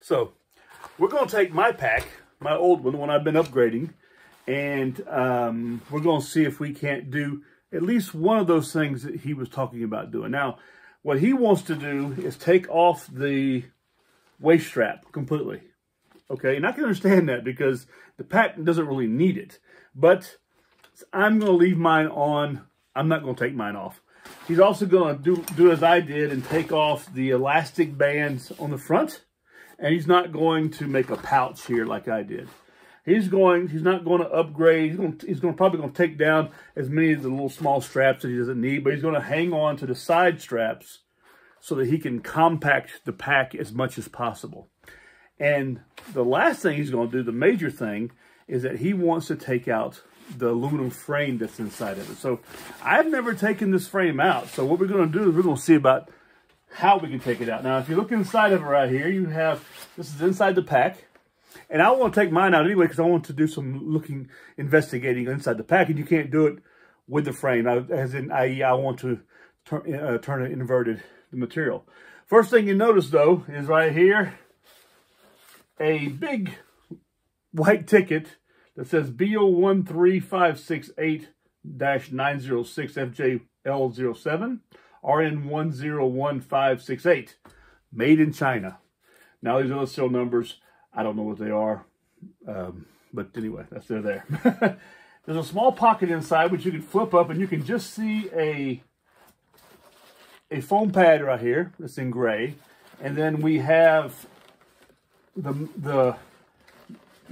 So we're going to take my pack, my old one, the one I've been upgrading, and we're going to see if we can't do at least one of those things that he was talking about doing. Now, what he wants to do is take off the waist strap completely. Okay, and I can understand that because the pack doesn't really need it. But I'm going to leave mine on. I'm not going to take mine off. He's also going to do as I did and take off the elastic bands on the front. And he's not going to make a pouch here like I did. He's not going to upgrade. He's probably going to take down as many of the little small straps that he doesn't need, but he's going to hang on to the side straps so that he can compact the pack as much as possible. And the last thing he's going to do, the major thing, is that he wants to take out the aluminum frame that's inside of it. So I've never taken this frame out. So what we're going to do is we're going to see about how we can take it out. Now, if you look inside of it right here, you have, this is inside the pack. And I want to take mine out anyway because I want to do some investigating inside the pack. And you can't do it with the frame, as in, i.e., I want to turn it inverted, the material. First thing you notice, though, is right here, a big white ticket that says BO13568-906FJL07 RN101568, made in China. Now, these other serial numbers, I don't know what they are, but anyway, they're there. There's a small pocket inside which you can flip up, and you can just see a foam pad right here that's in gray, and then we have the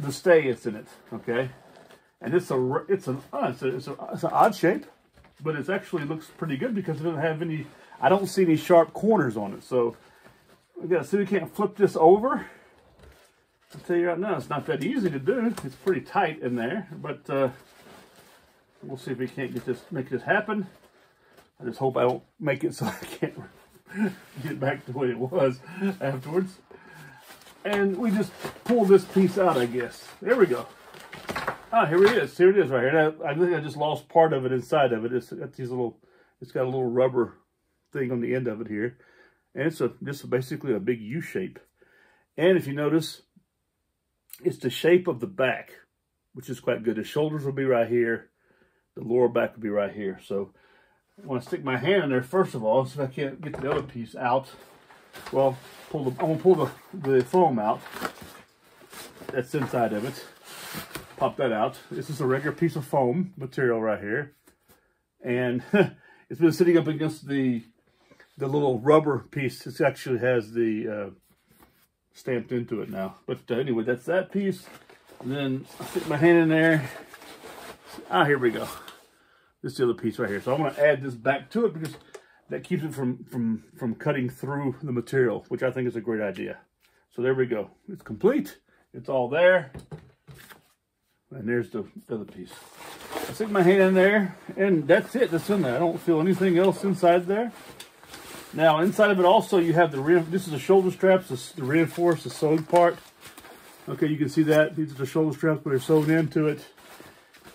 stay that's in it. Okay, and it's an odd shape, but it actually looks pretty good because it doesn't have any. I don't see any sharp corners on it, so we gotta see if we can't flip this over. I'll tell you right now, it's not that easy to do. It's pretty tight in there, but we'll see if we can't make this happen. I just hope I don't make it so I can't get back to what it was afterwards. And we just pull this piece out, I guess. There we go. Ah, here it is. Here it is right here. Now, I think I just lost part of it inside of it. It's got a little rubber thing on the end of it here. And it's just basically a big U shape. And if you notice, it's the shape of the back, which is quite good. The shoulders will be right here. The lower back will be right here. So I want to stick my hand in there first of all, so I can't get the other piece out. Well, I'm going to pull the foam out that's inside of it. Pop that out. This is a regular piece of foam material right here. And it's been sitting up against the little rubber piece. It actually has the stamped into it now. But anyway, that's that piece. And then I stick my hand in there. Ah, here we go. This is the other piece right here. So I'm going to add this back to it because that keeps it from cutting through the material, which I think is a great idea. So there we go. It's complete. It's all there. And there's the other piece. I stick my hand in there, and that's it. That's in there. I don't feel anything else inside there. Now, inside of it also, you have this is the shoulder straps, the reinforced, the sewed part. Okay, you can see that. These are the shoulder straps, but they're sewn into it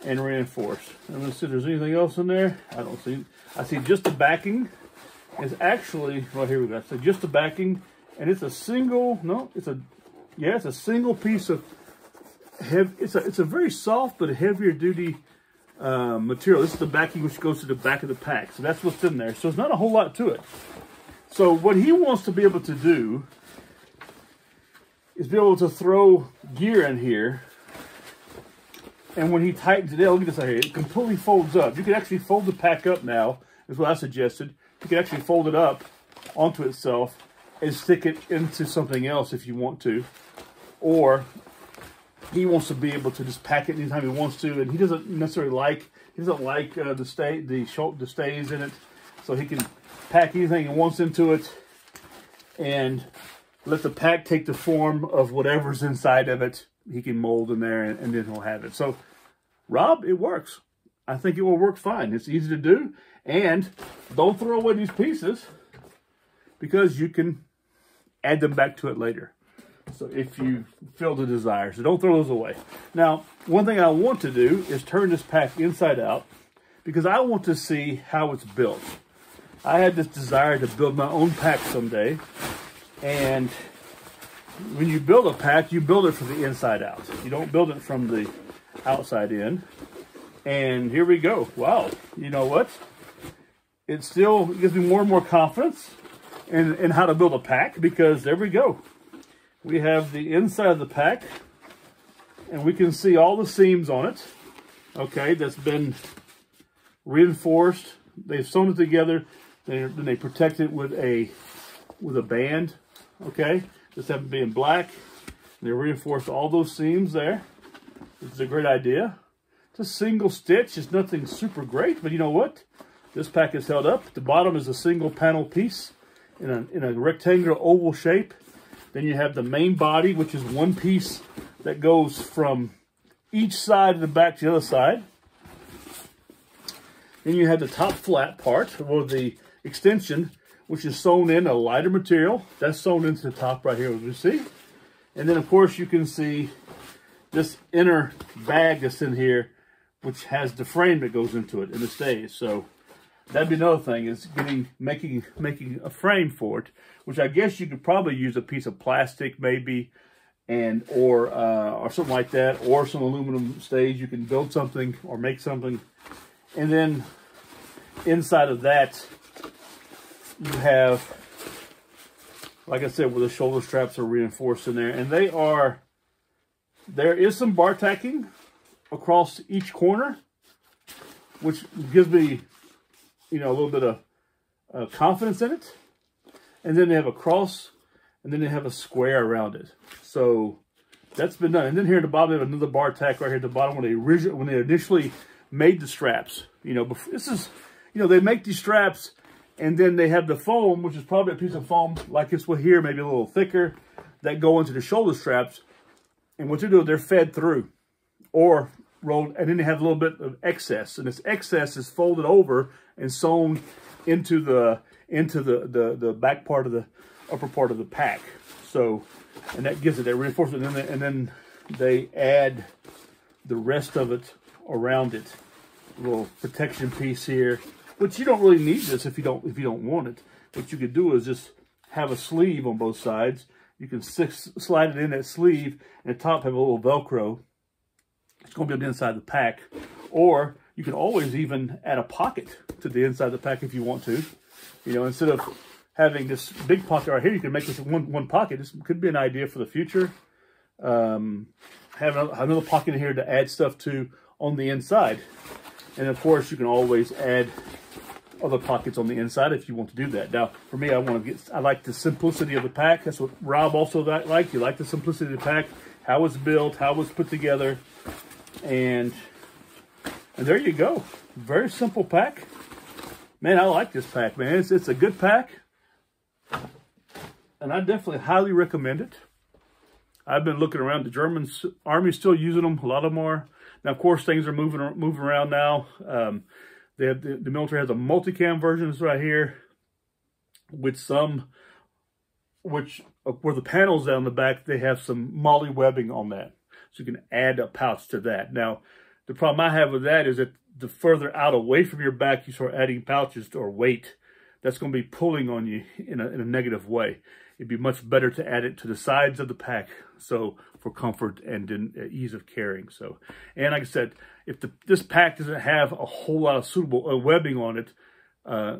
and reinforced. And let's see if there's anything else in there. I don't see. I see just the backing is actually, right here we go. So just the backing, and it's a single, it's a single piece of heavy. It's a very soft but heavier duty material. This is the backing which goes to the back of the pack. So that's what's in there. So it's not a whole lot to it. So what he wants to be able to do is be able to throw gear in here. And when he tightens it in, look at this right here. It completely folds up. You can actually fold the pack up now, is what I suggested. You can actually fold it up onto itself and stick it into something else if you want to. Or he wants to be able to just pack it anytime he wants to, and he doesn't necessarily like the stays in it, so he can pack anything he wants into it and let the pack take the form of whatever's inside of it. He can mold in there, and then he'll have it. So, Rob, it works. I think it will work fine. It's easy to do, and don't throw away these pieces because you can add them back to it later. So if you feel the desire, so don't throw those away. Now, one thing I want to do is turn this pack inside out because I want to see how it's built. I had this desire to build my own pack someday, and when you build a pack, you build it from the inside out. You don't build it from the outside in. And here we go. Wow. You know what? It still gives me more and more confidence in how to build a pack, because there we go. We have the inside of the pack, and we can see all the seams on it. Okay, that's been reinforced. They've sewn it together. Then they protect it with a band. Okay, this happens to be in black. They reinforced all those seams there. This is a great idea. It's a single stitch. It's nothing super great, but you know what? This pack is held up. The bottom is a single panel piece in a rectangular oval shape. Then you have the main body, which is one piece that goes from each side of the back to the other side. Then you have the top flat part, or the extension, which is sewn in a lighter material. That's sewn into the top right here, as you see. And then, of course, you can see this inner bag that's in here, which has the frame that goes into it and it stays. So that'd be another thing, is making a frame for it, which I guess you could probably use a piece of plastic maybe, and or something like that, or some aluminum stays. You can build something or make something. And then inside of that, you have, like I said, where the shoulder straps are reinforced in there, and there is some bar tacking across each corner, which gives me, you know, a little bit of confidence in it. And then they have a cross, and then they have a square around it. So that's been done. And then here at the bottom, they have another bar tack right here at the bottom when they initially made the straps. You know, this is, you know, they make these straps, and then they have the foam, which is probably a piece of foam like this one here, maybe a little thicker, that go into the shoulder straps. And what they do, they're fed through or rolled, and then they have a little bit of excess, and this excess is folded over and sewn into the back part of the upper part of the pack. So, and that gives it that reinforcement, and then they add the rest of it around it. A little protection piece here, which you don't really need this if you don't want it. What you could do is just have a sleeve on both sides. You can slide it in that sleeve, and the top have a little Velcro. It's going to be on the inside of the pack. Or you can always even add a pocket to the inside of the pack if you want to. You know, instead of having this big pocket right here, you can make this one pocket. This could be an idea for the future. Have another pocket in here to add stuff to on the inside. And of course, you can always add other pockets on the inside if you want to do that. Now, for me, I like the simplicity of the pack. That's what Rob also liked. You like the simplicity of the pack, how it's built, how it's put together, and there you go. Very simple pack. Man, I like this pack, man. It's a good pack, and I definitely highly recommend it. I've been looking around. The German Army's still using them. A lot of them are. Now, of course, things are moving around now. The military has a multicam version right here, with where the panels down the back, they have some moly webbing on that. So you can add a pouch to that. Now, the problem I have with that is that the further out away from your back you start adding pouches or weight, that's going to be pulling on you in a negative way. It'd be much better to add it to the sides of the pack, so for comfort and ease of carrying. So, and like I said, if this pack doesn't have a whole lot of suitable webbing on it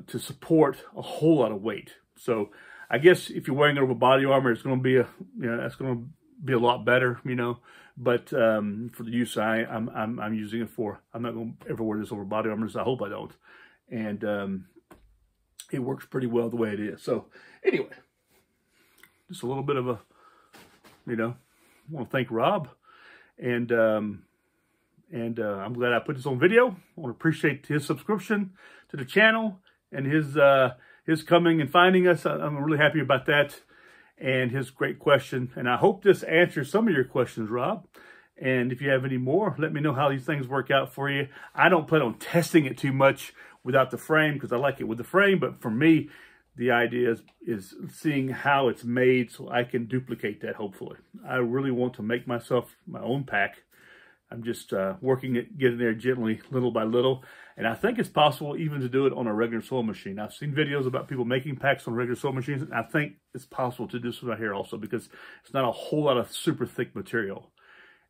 to support a whole lot of weight, so I guess if you're wearing it over body armor, it's going to be that's going to be a lot better, you know. But for the use I'm using it for, I'm not going to ever wear this over body armor. So I hope I don't. And it works pretty well the way it is. So anyway, just a little bit of a, you know, I want to thank Rob, and I'm glad I put this on video. I want to appreciate his subscription to the channel and his coming and finding us. I'm really happy about that, and his great question. And I hope this answers some of your questions, Rob. And if you have any more, let me know how these things work out for you. I don't plan on testing it too much without the frame, because I like it with the frame. But for me, the idea is seeing how it's made so I can duplicate that, hopefully. I really want to make myself my own pack. I'm just working it, getting there gently, little by little. And I think it's possible even to do it on a regular sewing machine. I've seen videos about people making packs on regular sewing machines. And I think it's possible to do this right here also, because it's not a whole lot of super thick material.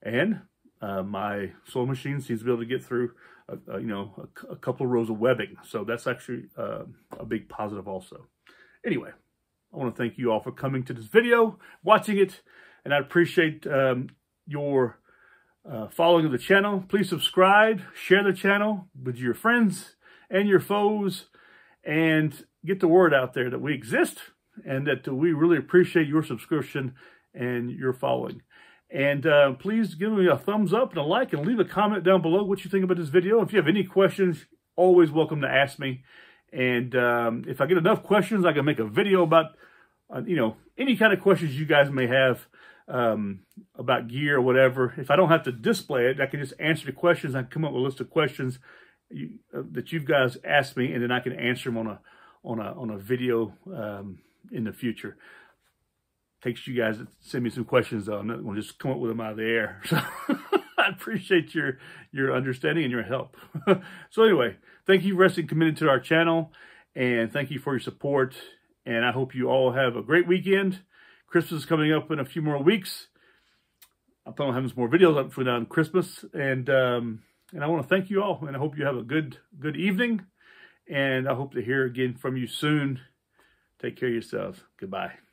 And my sewing machine seems to be able to get through, you know, a couple of rows of webbing. So that's actually a big positive also. Anyway, I want to thank you all for coming to this video, watching it, and I appreciate your following of the channel. Please subscribe, share the channel with your friends and your foes, and get the word out there that we exist and that we really appreciate your subscription and your following. And please give me a thumbs up and a like, and leave a comment down below what you think about this video. If you have any questions, always welcome to ask me. And if I get enough questions, I can make a video about, you know, any kind of questions you guys may have about gear or whatever. If I don't have to display it, I can just answer the questions. I can come up with a list of questions that you guys ask me, and then I can answer them on a video in the future. Takes you guys to send me some questions, though. I'm not going to just come up with them out of the air. So I appreciate your understanding and your help. So anyway, thank you for resting committed to our channel, and thank you for your support. And I hope you all have a great weekend. Christmas is coming up in a few more weeks. I plan on having some more videos up for on Christmas, and I want to thank you all, and I hope you have a good evening, and I hope to hear again from you soon. Take care of yourselves. Goodbye.